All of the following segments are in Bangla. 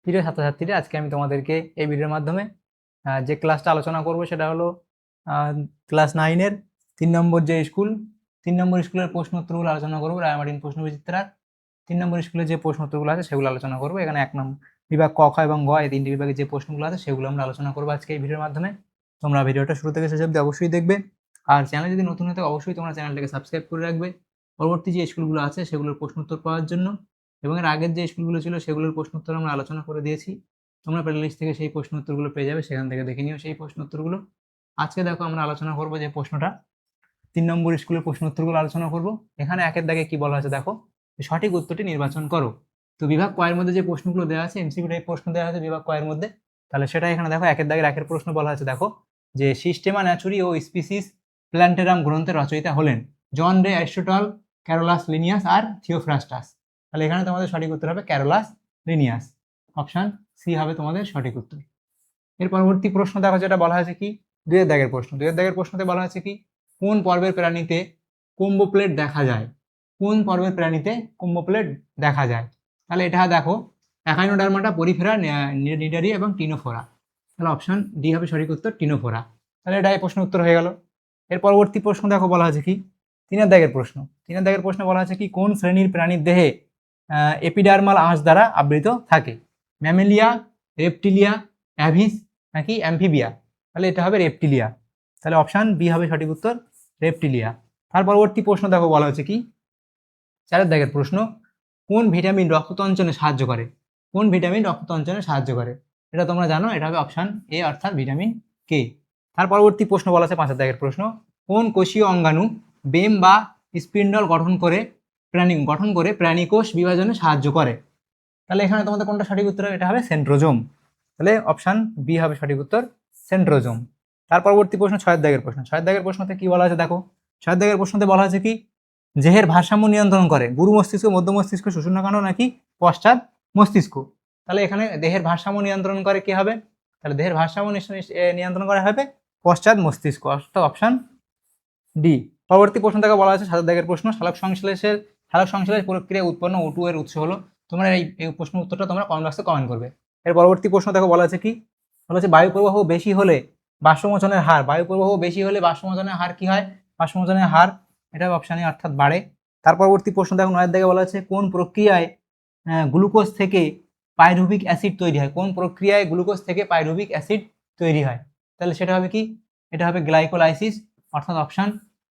প্রিয় ছাত্রছাত্রীরা, আজকে আমি তোমাদেরকে এই ভিডিওর মাধ্যমে যে ক্লাসটা আলোচনা করব সেটা হলো ক্লাস 9-এর 3 নম্বর যে স্কুল 3 নম্বর স্কুলের প্রশ্ন উত্তরগুলো আলোচনা করবো। রায়মার্টিন প্রশ্নবিচিত্রার 3 নম্বর স্কুলের যে প্রশ্ন উত্তরগুলো আছে সেগুলো আলোচনা করবো। এখানে 1 নম্বর বিভাগ ক, খ এবং গ এই 3টি বিভাগের যে প্রশ্নগুলো আছে সেগুলো আমরা আলোচনা করবো আজকে এই ভিডিওর মাধ্যমে। তোমরা ভিডিওটা শুরু থেকে শেষ অবধি অবশ্যই দেখবে, আর চ্যানেল যদি নতুন হতে অবশ্যই তোমরা চ্যানেলটাকে সাবস্ক্রাইব করে রাখবে পরবর্তী যে স্কুলগুলো আছে সেগুলোর প্রশ্ন উত্তর পাওয়ার জন্য। এবং এর আগের যে স্কুলগুলো ছিল সেগুলোর প্রশ্ন উত্তর আমরা আলোচনা করে দিয়েছি, তোমরা প্লে লিস্ট থেকে সেই প্রশ্ন উত্তরগুলো পেয়ে যাবে, সেখান থেকে দেখে নিও সেই প্রশ্ন উত্তরগুলো। আজকে দেখো আমরা আলোচনা করবো যে প্রশ্নটা 3 নম্বর স্কুলের প্রশ্ন উত্তরগুলো আলোচনা করব। এখানে একের দাগে কি বলা আছে দেখো, সঠিক উত্তরটি নির্বাচন করো। তো বিভাগ কয়ের মধ্যে যে প্রশ্নগুলো দেওয়া আছে, এমসিকিউ টাইপ প্রশ্ন দেওয়া আছে বিভাগ কয়ের মধ্যে, তাহলে সেটা এখানে দেখো একের দাগের একের প্রশ্ন বলা আছে দেখো যে সিস্টেমা ন্যাচুরি ও স্পিসিস প্ল্যান্টেরাম গ্রন্থের রচয়িতা হলেন জন রে অ্যারিস্টটল, ক্যারোলাস লিনিয়াস আর থিওফ্রাস্টাস। তাহলে এখানে তোমাদের সঠিক উত্তর হবে ক্যারোলাস লিনিয়াস, অপশন সি হবে তোমাদের সঠিক উত্তর। এর পরবর্তী প্রশ্ন দেখো, যেটা বলা হয়েছে কি 2 এর দাগের প্রশ্ন। 2 এর দাগের প্রশ্নতে বলা হয়েছে কি কোন পর্বের প্রাণীতে কুম্ভ প্লেট দেখা যায়? কোন পর্বের প্রাণীতে কুম্ভ প্লেট দেখা যায়? তাহলে এটা দেখো একাইনোডার্মাটা, পরিফেরা, নিডারি এবং টিনোফোরা। তাহলে অপশন ডি হবে সঠিক উত্তর, টিনোফোরা। তাহলে এটা এই প্রশ্ন উত্তর হয়ে গেল। এর পরবর্তী প্রশ্ন দেখো বলা আছে কি 3 এর দাগের প্রশ্ন। 3 এর দাগের প্রশ্নে বলা আছে কি কোন শ্রেণীর প্রাণীর দেহে এপিডার্মাল আঁশ দ্বারা আবৃত থাকে? ম্যামেলিয়া, রেপটিলিয়া, অ্যাভিস নাকি অ্যাম্ফিবিয়া? তাহলে এটা হবে রেপটিলিয়া। তাহলে অপশন বি হবে সঠিক উত্তর, রেপটিলিয়া। তার পরবর্তী প্রশ্ন দেখো বলা হচ্ছে কি 4 এর দাগের প্রশ্ন, কোন ভিটামিন রক্ততঞ্চনে সাহায্য করে? কোন ভিটামিন রক্ততঞ্চনে সাহায্য করে? এটা তোমরা জানো, এটা হবে অপশন এ অর্থাৎ ভিটামিন কে। তার পরবর্তী প্রশ্ন বলা আছে 5 এর দাগের প্রশ্ন, কোন কোষীয় অঙ্গাণু বেম বা স্পিন্ডল গঠন করে প্রাণীকোষ বিভাজনে সাহায্য করে? তাহলে এখানে তোমাদের কোনটা সঠিক উত্তর হবে? এটা হবে সেন্ট্রোজোম। তাহলে অপশন বি হবে সঠিক উত্তর, সেন্ট্রোজোম। তার পরবর্তী প্রশ্ন 6 এর দাগের প্রশ্ন। 6 এর দাগের প্রশ্নতে কি বলা আছে দেখো, 6 এর দাগের প্রশ্নতে বলা আছে কি দেহের ভারসাম্য নিয়ন্ত্রণ করে গুরু মস্তিষ্ক, মধ্য মস্তিষ্ক, সুষুম্নাকাণ্ড নাকি পশ্চাৎ মস্তিষ্ক? তাহলে এখানে দেহের ভারসাম্য নিয়ন্ত্রণ করে কি হবে? তাহলে দেহের ভারসাম্য নিয়ন্ত্রণ করা হবে পশ্চাৎ মস্তিষ্ক, অর্থাৎ অপশন ডি। পরবর্তী প্রশ্ন থেকে বলা আছে 7 দাগের প্রশ্ন, সালোক সংশ্লেষ প্রক্রিয়া উৎপন্ন O2 এর উৎস হলো। তোমরা এই প্রশ্ন উত্তরটা তোমরা কমেন্ট বক্সে কমেন্ট করবে। এর পরবর্তী প্রশ্ন দেখো বলা আছে কি বলা আছে বায়ু প্রবাহ বেশি হলে বাষ্পমোচনের হার, কি হয়? বাষ্পমোচনের হার, এটা অপশন এ অর্থাৎ বাড়ে। তার পরবর্তী প্রশ্ন দেখো 9 দাগে বলা আছে কোন প্রক্রিয়ায় গ্লুকোজ থেকে পাইরুভিক অ্যাসিড তৈরি হয়? কোন প্রক্রিয়ায় গ্লুকোজ থেকে পাইরুভিক অ্যাসিড তৈরি হয়? তাহলে সেটা হবে কি? এটা হবে গ্লাইকোলাইসিস, অর্থাৎ অপশন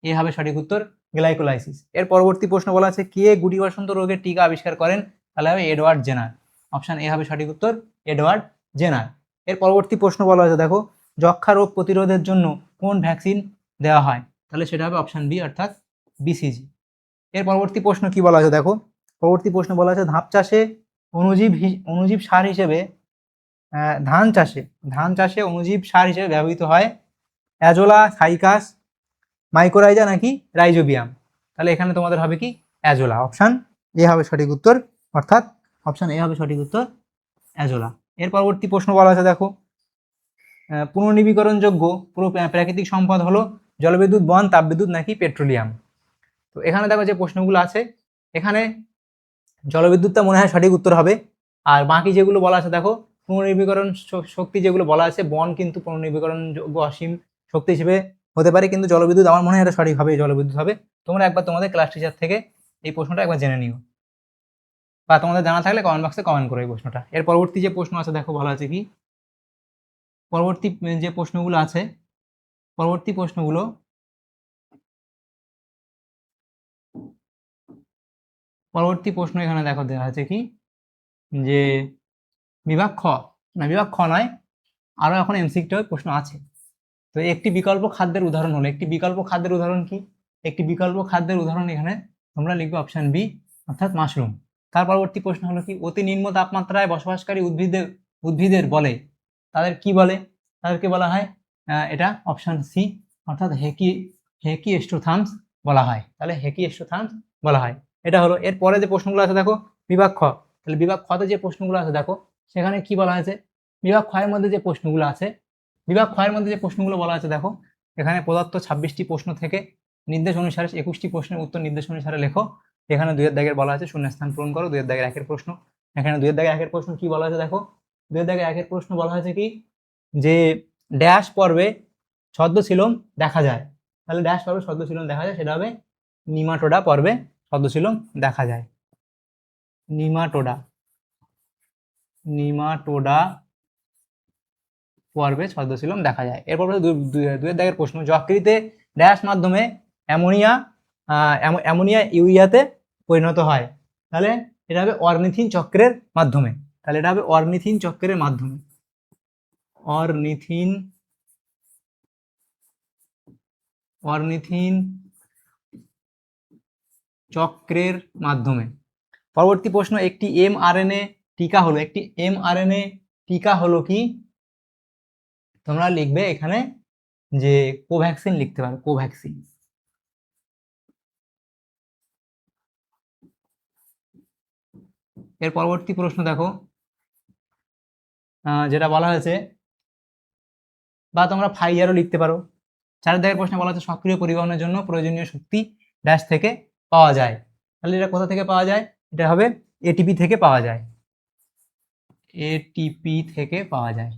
এ হবে সঠিক উত্তর, গ্লাইকোলাইসিস। এর পরবর্তী প্রশ্ন বলা আছে কে গুটি বসন্ত রোগের টিকা আবিষ্কার করেন? তাহলে হবে এডওয়ার্ড জেনার, অপশন এ হবে সঠিক উত্তর, এডওয়ার্ড জেনার। এর পরবর্তী প্রশ্ন বলা আছে দেখো যক্ষা রোগ প্রতিরোধের জন্য কোন ভ্যাকসিন দেওয়া হয়? তাহলে সেটা হবে অপশন বি অর্থাৎ বিসিজি। এর পরবর্তী প্রশ্ন কি বলা আছে দেখো, পরবর্তী প্রশ্ন বলা আছে ধাপ চাষে অনুজীব সার হিসেবে ধান চাষে অনুজীব সার হিসেবে ব্যবহৃত হয় অ্যাজোলা, সাইকাস, মাইকোরাইজা নাকি রাইজোবিয়াম? তাহলে এখানে তোমাদের হবে কি অ্যাজোলা, অপশন এ হবে সঠিক উত্তর, অর্থাৎ অপশন এ হবে সঠিক উত্তর, অ্যাজোলা। এর পরবর্তী প্রশ্ন বলা আছে দেখো পুনর্নবীকরণযোগ্য প্রাকৃতিক সম্পদ হলো জলবিদ্যুৎ, বন, তাপবিদ্যুৎ নাকি পেট্রোলিয়াম? তো এখানে দেখো যে প্রশ্নগুলো আছে, এখানে জলবিদ্যুৎটা মনে হয় সঠিক উত্তর হবে, আর বাকি যেগুলো বলা আছে দেখো পুনর্নবীকরণ শক্তি যেগুলো বলা আছে, বন কিন্তু পুনর্নবীকরণযোগ্য অসীম শক্তি হিসেবে হতে পারে, কিন্তু জলবিদ্যুৎ আমার মনে হয় এটা সঠিক হবে, জলবিদ্যুৎ হবে। তোমরা একবার তোমাদের ক্লাস টিচার থেকে এই প্রশ্নটা একবার জেনে নিও, বা তোমাদের জানা থাকলে কমেন্ট বক্সে কমেন্ট করো এই প্রশ্নটা। এর পরবর্তী যে প্রশ্ন আছে দেখো বলা আছে কি পরবর্তী যে প্রশ্নগুলো আছে, পরবর্তী প্রশ্নগুলো এখানে দেখো দেওয়া আছে কি যে বিভাগ খ নয়, আরো এখন এমসিকিউ প্রশ্ন আছে। তো একটি বিকল্প খাদ্যের উদাহরণ হলো, একটি বিকল্প খাদ্যের উদাহরণ কি? একটি বিকল্প খাদ্যের উদাহরণ এখানে তোমরা লিখবে অপশন বি অর্থাৎ মাশরুম। তার পরবর্তী প্রশ্ন হলো কি অতি নিম্ন তাপমাত্রায় বসবাসকারী উদ্ভিদের বলে তাদের কি বলে? তাদেরকে বলা হয় এটা অপশন সি অর্থাৎ হেকিস্টোথামস বলা হয়। তাহলে হেকিস্টোথামস বলা হয়, এটা হলো। এর পরে যে প্রশ্নগুলো আছে দেখো বিভাগ খ, তাহলে বিভাগ খতে যে প্রশ্নগুলো আছে দেখো সেখানে কি বলা হয়েছে? বিভাগ খ এর মধ্যে যে প্রশ্নগুলো আছে, বিভাগ খ এর মধ্যে যে প্রশ্নগুলো বলা আছে দেখো এখানে প্রদত্ত 26টি প্রশ্ন থেকে নির্দেশ অনুসারে 21টি প্রশ্নের উত্তর নির্দেশ অনুসারে লেখো। এখানে 2 এর দাগের বলা আছে শূন্যস্থান পূরণ করো, 2 এর দাগের একের প্রশ্ন। এখানে 2 এর দাগের একের প্রশ্ন কি বলা আছে দেখো দুই দাগে একের প্রশ্ন বলা হয়েছে কি যে ড্যাশ পর্বে ছদ্মশিলম দেখা যায়, তাহলে ড্যাশ পর্বে ছদ্মশিলম দেখা যায়, সেটা হবে নিমাটোডা পর্বে ছদ্মশিলম দেখা যায়। নিমাটোডা পর্বে ছদ্মশিলম দেখা যায়। এরপর দুই দাগের প্রশ্ন, যকৃতে ড্যাশ মাধ্যমে অ্যামোনিয়া ইউরিয়াতে পরিণত হয়, তাহলে এটা হবে অর্নিথিন চক্রের মাধ্যমে। তাহলে এটা হবে অর্নিথিন চক্রের মাধ্যমে, অর্নিথিন চক্রের মাধ্যমে। পরবর্তী প্রশ্ন, একটি mRNA টিকা হলো কি? তোমরা লিখবে এখানে যে কোভ্যাক্সিন লিখতে পারো, কোভ্যাক্সিন। এর পরবর্তী প্রশ্ন দেখো, যেটা বলা হয়েছে, বা তোমরা ফাইজারও লিখতে পারো। 4 দাগের প্রশ্নে বলা হচ্ছে সক্রিয় পরিবহনের জন্য প্রয়োজনীয় শক্তি ড্যাশ থেকে পাওয়া যায়, তাহলে এটা কোথা থেকে পাওয়া যায়? এটা হবে এটিপি থেকে পাওয়া যায়, এটিপি থেকে পাওয়া যায়।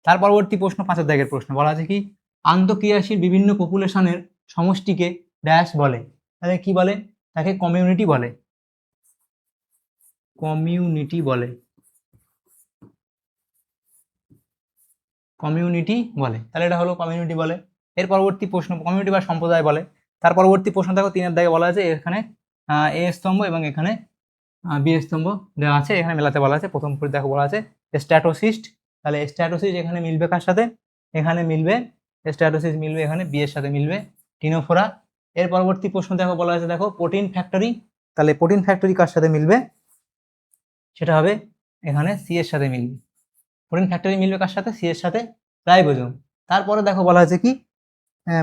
তার পরবর্তী প্রশ্ন 5 দাগের প্রশ্ন বলা আছে কি আন্তঃক্রিয়াশীল বিভিন্ন পপুলেশনের সমষ্টিকে ড্যাশ বলে, তাহলে কি বলে? তাকে কমিউনিটি বলে, কমিউনিটি বলে, কমিউনিটি বলে, তাহলে এটা হলো কমিউনিটি বলে। এর পরবর্তী প্রশ্ন, কমিউনিটি বা সম্প্রদায় বলে। তার পরবর্তী প্রশ্ন দেখো 3 দাগে বলা আছে এখানে এ স্তম্ভ এবং এখানে বি স্তম্ভ দেওয়া আছে, এখানে মেলাতে বলা আছে। প্রথম দেখো বলা আছে স্ট্র্যাটোসিস্ট, তাহলে স্ট্র্যাটোসিস্ট এখানে মিলবে কার সাথে? এখানে মিলবে স্ট্র্যাটোসিস্ট মিলবে এখানে বি এর সাথে মিলবে টিনোফোরা। এর পরবর্তী প্রশ্ন দেখো বলা আছে দেখো প্রোটিন ফ্যাক্টরি, তাহলে প্রোটিন ফ্যাক্টরি কার সাথে মিলবে? সেটা হবে এখানে সি এর সাথে মিলবে, প্রোটিন ফ্যাক্টরি মিলবে কার সাথে? সি এর সাথে, রাইবোজোম। তারপরে দেখো বলা আছে কি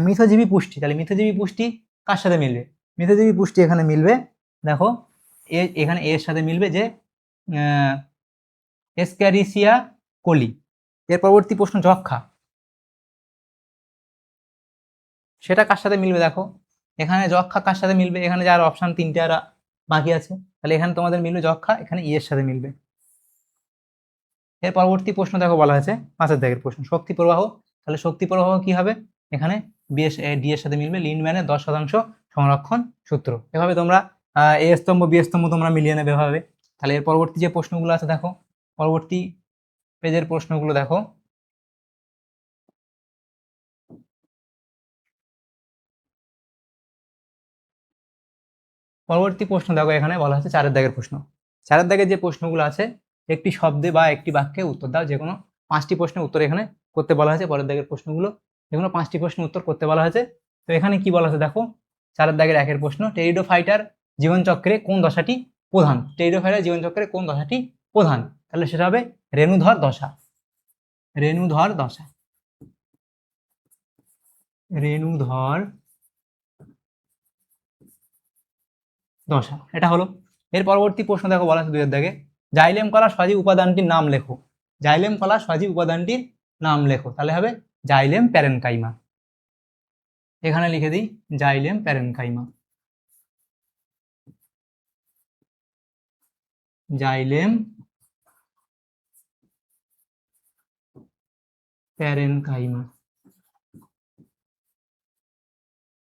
মিথজীবী পুষ্টি, তাহলে মিথজীবী পুষ্টি কার সাথে মিলবে? মিথজীবী পুষ্টি এখানে মিলবে দেখো এখানে এর সাথে মিলবে যে এসক্যারিসিয়া কোলি। এর পরবর্তী প্রশ্ন যক্ষা, সেটা কার সাথে মিলবে? দেখো এখানে যক্ষা কার সাথে মিলবে? এখানে যার অপশন 3টে আর বাকি আছে, তাহলে এখানে তোমাদের মিলবে যক্ষা, এখানে ই এর সাথে মিলবে। এর পরবর্তী প্রশ্ন দেখো বলা হয়েছে 5 দাগের প্রশ্ন শক্তি প্রবাহ, তাহলে শক্তি প্রবাহ কি হবে? এখানে ডি এর সাথে মিলবে লিন্ডম্যানের 10% সংরক্ষণ সূত্র। এভাবে তোমরা এ স্তম্ভ বি স্তম্ভ তোমরা মিলিয়ে নেবে এভাবে। তাহলে এর পরবর্তী যে প্রশ্নগুলো আছে দেখো, পরবর্তী পেজের প্রশ্নগুলো দেখো, পরবর্তী প্রশ্ন দেখো এখানে বলা হচ্ছে 4 দাগের প্রশ্ন। 4 দাগের যে প্রশ্নগুলো আছে, একটি শব্দে বা একটি বাক্যে উত্তর দাও, যে কোনো 5টি প্রশ্নের উত্তর এখানে করতে বলা হয়েছে। পরের দাগের প্রশ্নগুলো যে কোনো 5টি প্রশ্নের উত্তর করতে বলা হয়েছে। তো এখানে কি বলা হয়েছে দেখো, 4 দাগের 1 প্রশ্ন, টেরিডোফাইটার জীবনচক্রে কোন দশাটি প্রধান? টেরিডোফাইটার জীবনচক্রে কোন দশাটি প্রধান? তাহলে সেটা হবে রেণুধর দশা, রেণুধর দশা, রেণুধর দশা, এটা হলো। এর পরবর্তী প্রশ্ন দেখো বলা আছে 2 দাগে, জাইলেম কলা সজীব উপাদানটির নাম লেখো, জাইলেম কলা সজীব উপাদানটির নাম লেখো, তাহলে হবে জাইলেম প্যারেনকাইমা। এখানে লিখে দিই জাইলেম প্যারেনকাইমা, জাইলেম প্যারেনকাইমা।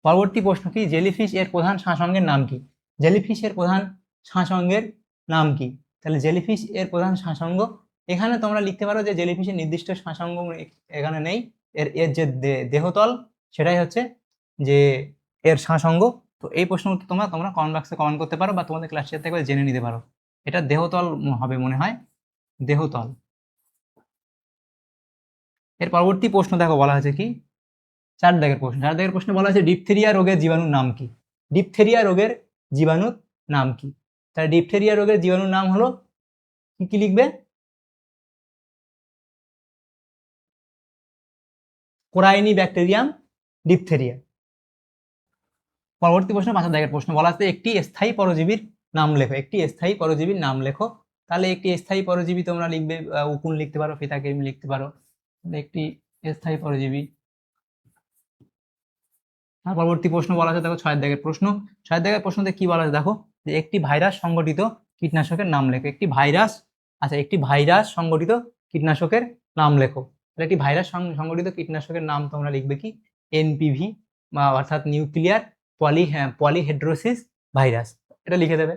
পরবর্তী প্রশ্ন কি জেলিফিশ এর প্রধান শাঁসঙ্গের নাম কি? জেলিফিশ এর প্রধান শাঁসঙ্গের নাম কি? তাহলে জেলিফিশ এর প্রধান শাঁসঙ্গ, এখানে তোমরা লিখতে পারো যে জেলিফিশের নির্দিষ্ট শাঁসঙ্গ এখানে নেই, এর এর যে দেহতল সেটাই হচ্ছে যে এর শাঁসঙ্গ। তো এই প্রশ্ন উত্তর তোমরা কমেন্ট বক্সে কমেন্ট করতে পারো বা তোমাদের ক্লাস টিচার থেকে জেনে নিতে পারো। এটা দেহতল হবে মনে হয়, দেহতল। এর পরবর্তী প্রশ্ন দেখো বলা হয়েছে কি 4 দাগের প্রশ্ন। 4 দাগের প্রশ্নে বলা হয়েছে ডিপথেরিয়া রোগের জীবাণুর নাম কি? ডিপথেরিয়া রোগের জীবাণুর নাম কি? তাহলে ডিপথেরিয়া রোগের জীবাণুর নাম হলো কি? কি লিখবে? কোরাইনি ব্যাকটেরিয়াম ডিপথেরিয়া। পরবর্তী প্রশ্ন 5 দাগের প্রশ্ন বলা আছে একটি স্থায়ী পরজীবীর নাম লেখো, একটি স্থায়ী পরজীবীর নাম লেখো। তাহলে একটি স্থায়ী পরজীবী তোমরা লিখবে উকুন লিখতে পারো, ফিতাকৃমি লিখতে পারো, একটি স্থায়ী পরজীবী। আর পরবর্তী প্রশ্ন বলা আছে দেখো 6 দাগের প্রশ্ন। 6 দাগের প্রশ্নতে কি বলা আছে দেখো, যে একটি ভাইরাস সংগঠিত কীটনাশকের নাম লেখো। একটি ভাইরাস, আচ্ছা একটি ভাইরাস সংগঠিত কীটনাশকের নাম লেখো। তাহলে একটি ভাইরাস সংগঠিত কীটনাশকের নাম তোমরা লিখবে কি এনপিভি বা অর্থাৎ নিউক্লিয়ার পলিহেড্রোসিস ভাইরাস, এটা লিখে দেবে।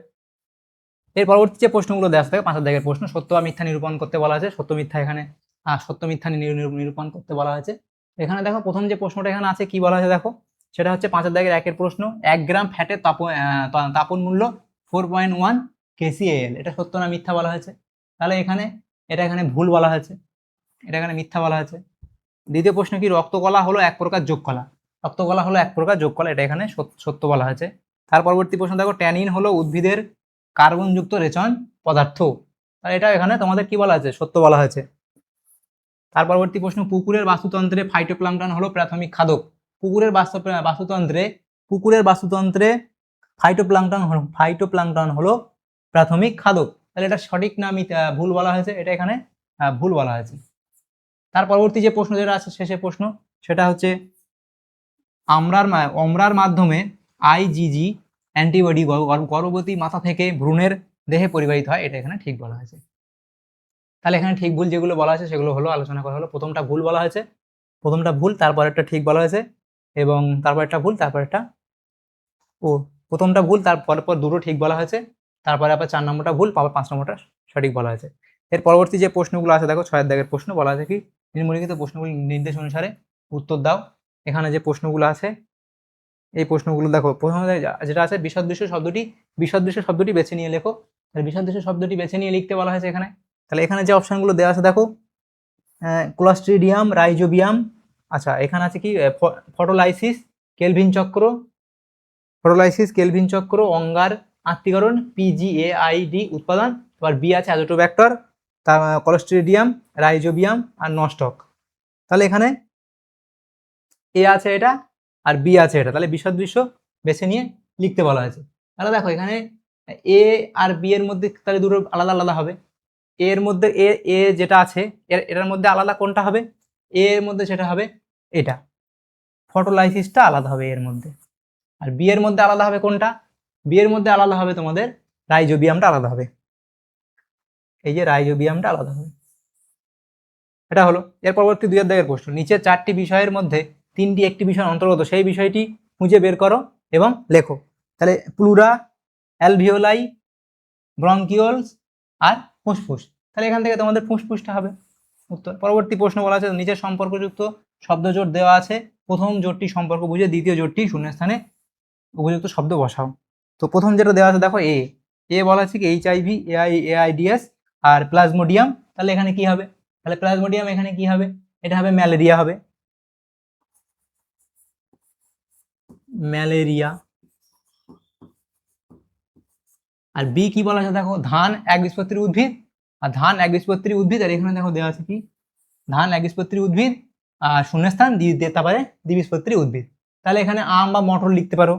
এর পরবর্তী যে প্রশ্নগুলো দেওয়া থাকে 5 দাগের প্রশ্ন, সত্য বা মিথ্যা নিরূপণ করতে বলা আছে। সত্য মিথ্যা এখানে সত্য মিথ্যা নিরূপণ করতে বলা হয়েছে। এখানে দেখো প্রথম যে প্রশ্নটা এখানে আছে কি বলা আছে দেখো, সেটা হচ্ছে 5 দাগের 1 প্রশ্ন, 1 গ্রাম ফ্যাটের তাপন মূল্য 4.1 kcal, এটা সত্য না মিথ্যা বলা হয়েছে। তাহলে এটা এখানে ভুল বলা হয়েছে, এটা এখানে মিথ্যা বলা হয়েছে। দ্বিতীয় প্রশ্ন কি রক্তকলা হলো এক প্রকার যোগ কলা, রক্তকলা হলো এক প্রকার যোগ কলা, এটা এখানে সত্য বলা হয়েছে। তার পরবর্তী প্রশ্ন দেখো ট্যানিন হলো উদ্ভিদের কার্বনযুক্ত রেচন পদার্থ, তাহলে এটা এখানে তোমাদের কি বলা আছে সত্য বলা হয়েছে। তার পরবর্তী প্রশ্ন পুকুরের বাস্তুতন্ত্রে ফাইটোপ্লাঙ্কটন হলো প্রাথমিক খাদক, পুকুরের বাস্তুতন্ত্রে ফাইটোপ্লাঙ্কটন হলো প্রাথমিক খাদক, তাহলে এটা সঠিক না ভুল বলা হয়েছে, এটা এখানে ভুল বলা হয়েছে। তার পরবর্তী যে প্রশ্ন যেটা আছে শেষের প্রশ্ন, সেটা হচ্ছে অমরার মাধ্যমে আইজিজি অ্যান্টিবডি গর্ভবতী মাথা থেকে ভ্রূণের দেহে পরিবাহিত হয়, এটা এখানে ঠিক বলা হয়েছে। তাহলে এখানে ঠিক ভুল যেগুলো বলা আছে সেগুলো হলো আলোচনা করা হলো। প্রথমটা ভুল বলা হয়েছে, প্রথমটা ভুল, তারপর একটা ঠিক বলা হয়েছে, এবং তারপর একটা ভুল, তারপর একটা প্রথমটা ভুল, তারপর দুটো ঠিক বলা হয়েছে, তারপরে আবার 4 নম্বরটা ভুল, আবার 5 নম্বরটা সঠিক বলা হয়েছে। এর পরবর্তী যে প্রশ্নগুলো আছে দেখো 6 দাগের প্রশ্ন, বলা আছে কি নিম্নলিখিত প্রশ্নগুলি নির্দেশ অনুসারে উত্তর দাও। এখানে যে প্রশ্নগুলো আছে এই প্রশ্নগুলো দেখো, প্রথমে যেটা আছে বিসদৃশ্য শব্দটি বেছে নিয়ে লেখো। বিসদৃশ্য শব্দটি বেছে নিয়ে লিখতে বলা হয়েছে এখানে। তাহলে এখানে যে অপশনগুলো দেওয়া আছে দেখো ক্লোস্ট্রিডিয়াম, রাইজোবিয়াম, আচ্ছা এখানে আছে কি ফটোলাইসিস, কেলভিন চক্র, অঙ্গার আত্তীকরণ, পিজিএআইডি উৎপাদন, আবার বি আছে অ্যাজোটোব্যাক্টর, ক্লোস্ট্রিডিয়াম, রাইজোবিয়াম আর নস্টক। তাহলে এখানে এ আছে এটা আর বি আছে এটা, তাহলে বিসদৃশ্য বেছে নিয়ে লিখতে বলা হয়েছে। তাহলে দেখো এখানে এ আর বি এর মধ্যে তাহলে দুটো আলাদা আলাদা হবে। এর মধ্যে এ যেটা আছে এটার মধ্যে আলাদা কোনটা হবে, এর মধ্যে সেটা হবে এটা, ফটোলাইসিসটা আলাদা হবে এর মধ্যে। আর বি এর মধ্যে আলাদা হবে কোনটা, বি এর মধ্যে আলাদা হবে তোমাদের রাইজোবিয়ামটা আলাদা হবে, এই যে রাইজোবিয়ামটা আলাদা হবে, এটা হলো। এর পরবর্তী 2 দাগের প্রশ্ন, নিচের 4টি বিষয়ের মধ্যে 3টি একটি বিষয়ের অন্তর্গত, সেই বিষয়টি খুঁজে বের করো এবং লেখো। তাহলে প্লুরা, অ্যালভিওলাই, ব্রঙ্কিওলস আর ফুসফুস, তাহলে এখান থেকে তোমাদের ফুসফুসটা হবে উত্তর। পরবর্তী প্রশ্ন বলা আছে নিচের সম্পর্কযুক্ত শব্দ জোট দেওয়া আছে, প্রথম জোটটি সম্পর্ক বুঝে দ্বিতীয় জোটটি শূন্যস্থানে উপযুক্ত শব্দ বসাও। তো প্রথম যেটা দেওয়া আছে দেখো এ বলা আছে কি এইচআইভি, এআইডিএস আর প্লাজমোডিয়াম, তাহলে এখানে কি হবে, তাহলে প্লাজমোডিয়াম এখানে কি হবে, এটা হবে ম্যালেরিয়া হবে, ম্যালেরিয়া। আর বি কি বলা আছে দেখো ধান একবীজপত্রী উদ্ভিদ, আর ধান একবীজপত্রী উদ্ভিদ, আর এখানে দেখো দেওয়া আছে কি ধান একবীজপত্রী উদ্ভিদ আর শূন্যস্থান তারপরে দ্বিবীজপত্রী উদ্ভিদ, তাহলে এখানে আম বা মটর লিখতে পারো,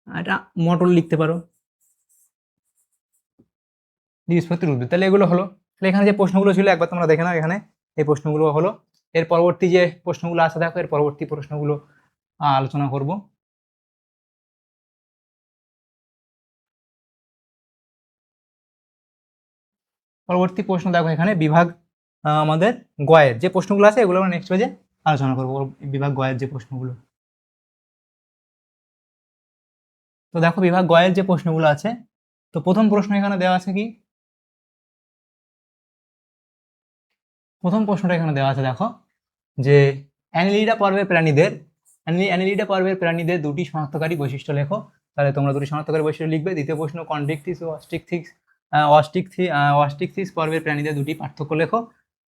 এটা মটর লিখতে পারো, দ্বিবীজপত্রী উদ্ভিদ। তাহলে এগুলো হলো। তাহলে এখানে যে প্রশ্নগুলো ছিল একবার তোমরা দেখে নাও, এখানে এই প্রশ্নগুলো হলো। এর পরবর্তী যে প্রশ্নগুলো আছে দেখো, এর পরবর্তী প্রশ্নগুলো আলোচনা করব। পরবর্তী প্রশ্ন দেখো এখানে বিভাগ আমাদের গয়ের যে প্রশ্নগুলো আছে এগুলো আমরা নেক্সট পেজে আলোচনা করবো, বিভাগ গয়ের যে প্রশ্নগুলো। তো দেখো বিভাগ গয়ের যে প্রশ্নগুলো আছে, তো প্রথম প্রশ্ন এখানে দেওয়া আছে কি, প্রথম প্রশ্নটা এখানে দেওয়া আছে দেখো যে অ্যানিলিডা পর্বের প্রাণীদের 2টি শনাক্তকারী বৈশিষ্ট্য লেখো। তাহলে তোমরা 2টি শনাক্তকারী বৈশিষ্ট্য লিখবে। দ্বিতীয় প্রশ্ন কন্ড্রিকটিস ও অস্টিকথিস পর্বের প্রাণীদের 2টি পার্থক্য লেখো।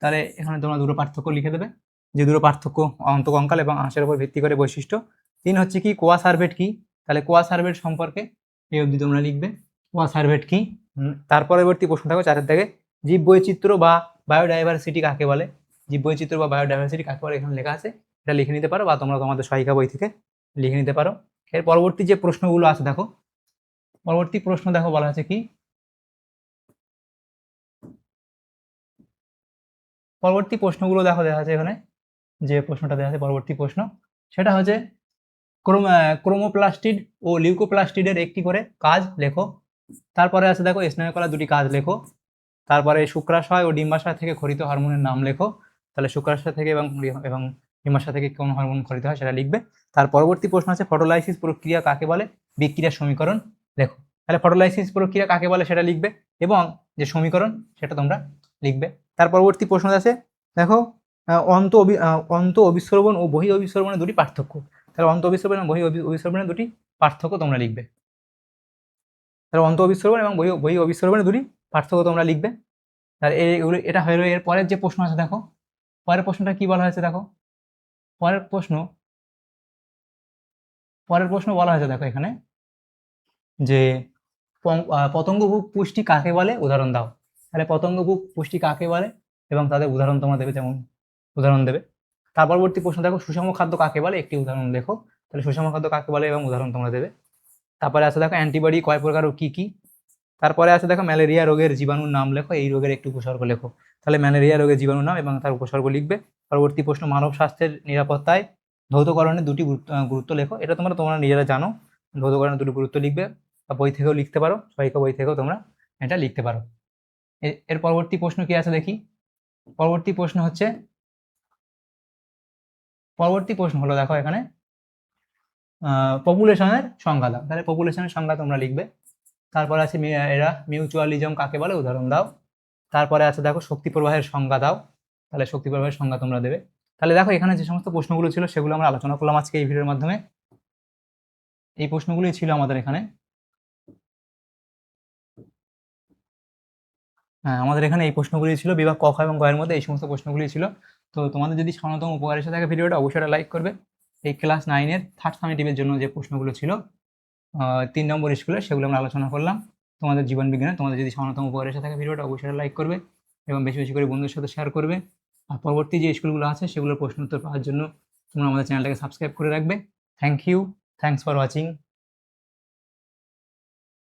তাহলে এখানে তোমরা 2টো পার্থক্য লিখে দেবে, যে 2টো পার্থক্য অন্তকঙ্কাল এবং আঁশের উপর ভিত্তি করে বৈশিষ্ট্য। 3 হচ্ছে কি কোয়া সার্ভেট কি, তাহলে কোয়া সার্ভেট সম্পর্কে এই অবধি তোমরা লিখবে কোয়া সার্ভেট কি। তার পরবর্তী প্রশ্ন থাকো 4 দাগে জীববৈচিত্র্য বা বায়োডাইভার্সিটি কাকে বলে, জীববৈচিত্র্য বা বায়োডাইভার্সিটি কাকে বলে এখানে লেখা আছে, এটা লিখে নিতে পারো বা তোমরা তোমাদের সহায়িকা বই থেকে লিখে নিতে পারো। এর পরবর্তী যে প্রশ্নগুলো আছে দেখো, পরবর্তী প্রশ্ন দেখো বলা আছে কি, পরবর্তী প্রশ্নগুলো দেখো দেখা আছে এখানে যে প্রশ্নটা দেওয়া আছে পরবর্তী প্রশ্ন, সেটা হচ্ছে ক্রোমোপ্লাস্টিড ও লিউকোপ্লাস্টিডের একটি করে কাজ লেখো। তারপরে আছে দেখো স্নায়ুকলার 2টি কাজ লেখো। তারপরে শুক্রাশয় ও ডিম্বাশয় থেকে খরিত হরমোনের নাম লেখো। তাহলে শুক্রাশয় থেকে এবং ডিম্বাশয় থেকে কোন হরমোন খরিত হয় সেটা লিখবে। তার পরবর্তী প্রশ্ন আছে ফটোলাইসিস প্রক্রিয়া কাকে বলে, বিক্রিয়ার সমীকরণ লেখো। তাহলে ফটোলাইসিস প্রক্রিয়া কাকে বলে সেটা লিখবে এবং যে সমীকরণ সেটা তোমরা লিখবে। তার পরবর্তী প্রশ্ন আছে দেখো অন্ত অবিশ্রবণ ও বহি অবিশ্রবণের দুটি পার্থক্য। তাহলে অন্ত অবিশ্রবণ এবং বহি অবিশ্রবণের দুটি পার্থক্য তোমরা লিখবে। তাহলে অন্ত অবিশ্রবণ এবং বহি অবিশ্রবণের দুটি পার্থক্য তোমরা লিখবে। তাহলে এটা হয়ে এর পরের যে প্রশ্ন আছে দেখো, পরের প্রশ্নটা কি বলা হয়েছে দেখো, পরের প্রশ্ন বলা হয়েছে দেখো এখানে যে পতঙ্গভুক পুষ্টি কাকে বলে উদাহরণ দাও। তাহলে পতঙ্গভুক পুষ্টি কাকে বলে এবং তাদের উদাহরণ তোমরা দেবে, যেমন উদাহরণ দেবে। তার পরবর্তী প্রশ্ন দেখো সুষম খাদ্য কাকে বলে, একটি উদাহরণ লেখো। তাহলে সুষম খাদ্য কাকে বলে এবং উদাহরণ তোমরা দেবে। তারপরে আছে দেখো অ্যান্টিবডি কয় প্রকার ও কি কি। তারপরে আছে দেখো ম্যালেরিয়া রোগের জীবাণুর নাম লেখো, এই রোগের একটি উপসর্গ লেখো। তাহলে ম্যালেরিয়া রোগের জীবাণুর নাম এবং তার উপসর্গ লিখবে। পরবর্তী প্রশ্ন মানব স্বাস্থ্যের নিরাপত্তায় ধৌতকরণের দুটি গুরুত্ব লেখো। এটা তোমরা নিজেরা জানো, ধৌতকরণের দুটি গুরুত্ব লিখবে, বা বই থেকেও লিখতে পারো, সহায়িকা বই থেকেও তোমরা এটা লিখতে পারো। এর পরবর্তী প্রশ্ন কি আছে দেখি। পরবর্তী প্রশ্ন হলো দেখো এখানে পপুলেশনের সংজ্ঞা দাও। তাহলে পপুলেশনের সংজ্ঞা তোমরা লিখবে। তারপরে আছে এরা মিউচুয়ালিজম কাকে বলে উদাহরণ দাও। তারপরে আছে দেখো শক্তি প্রবাহের সংজ্ঞা দাও। তাহলে শক্তি প্রবাহের সংজ্ঞা তোমরা দেবে। তাহলে দেখো এখানে যে সমস্ত প্রশ্নগুলো ছিল সেগুলো আমরা আলোচনা করলাম আজকে এই ভিডিওর মাধ্যমে। এই প্রশ্নগুলোই ছিল আমাদের এখানে। হ্যাঁ, আমাদের এখানে এই প্রশ্নগুলি ছিল, বিভাগ ক, খ এবং গ এর মধ্যে এই সমস্ত প্রশ্নগুলি ছিল। তো তোমাদের যদি সামান্যতম উপকার এসে থাকে ভিডিওটা অবশ্যই লাইক করবে। এই ক্লাস 9-এর থার্ড সামেটিভের জন্য যে প্রশ্নগুলো ছিল 3 নম্বর স্কুলে, সেগুলো আমরা আলোচনা করলাম তোমাদের জীবন বিজ্ঞানে। তোমাদের যদি সামান্যতম উপকার এসে থাকে ভিডিওটা অবশ্যই লাইক করবে এবং বেশি বেশি করে বন্ধুদের সাথে শেয়ার করবে। আর পরবর্তী যে স্কুলগুলো আছে সেগুলোর প্রশ্ন উত্তর পাওয়ার জন্য তোমরা আমাদের চ্যানেলটাকে সাবস্ক্রাইব করে রাখবে। Thank you, thanks for watching.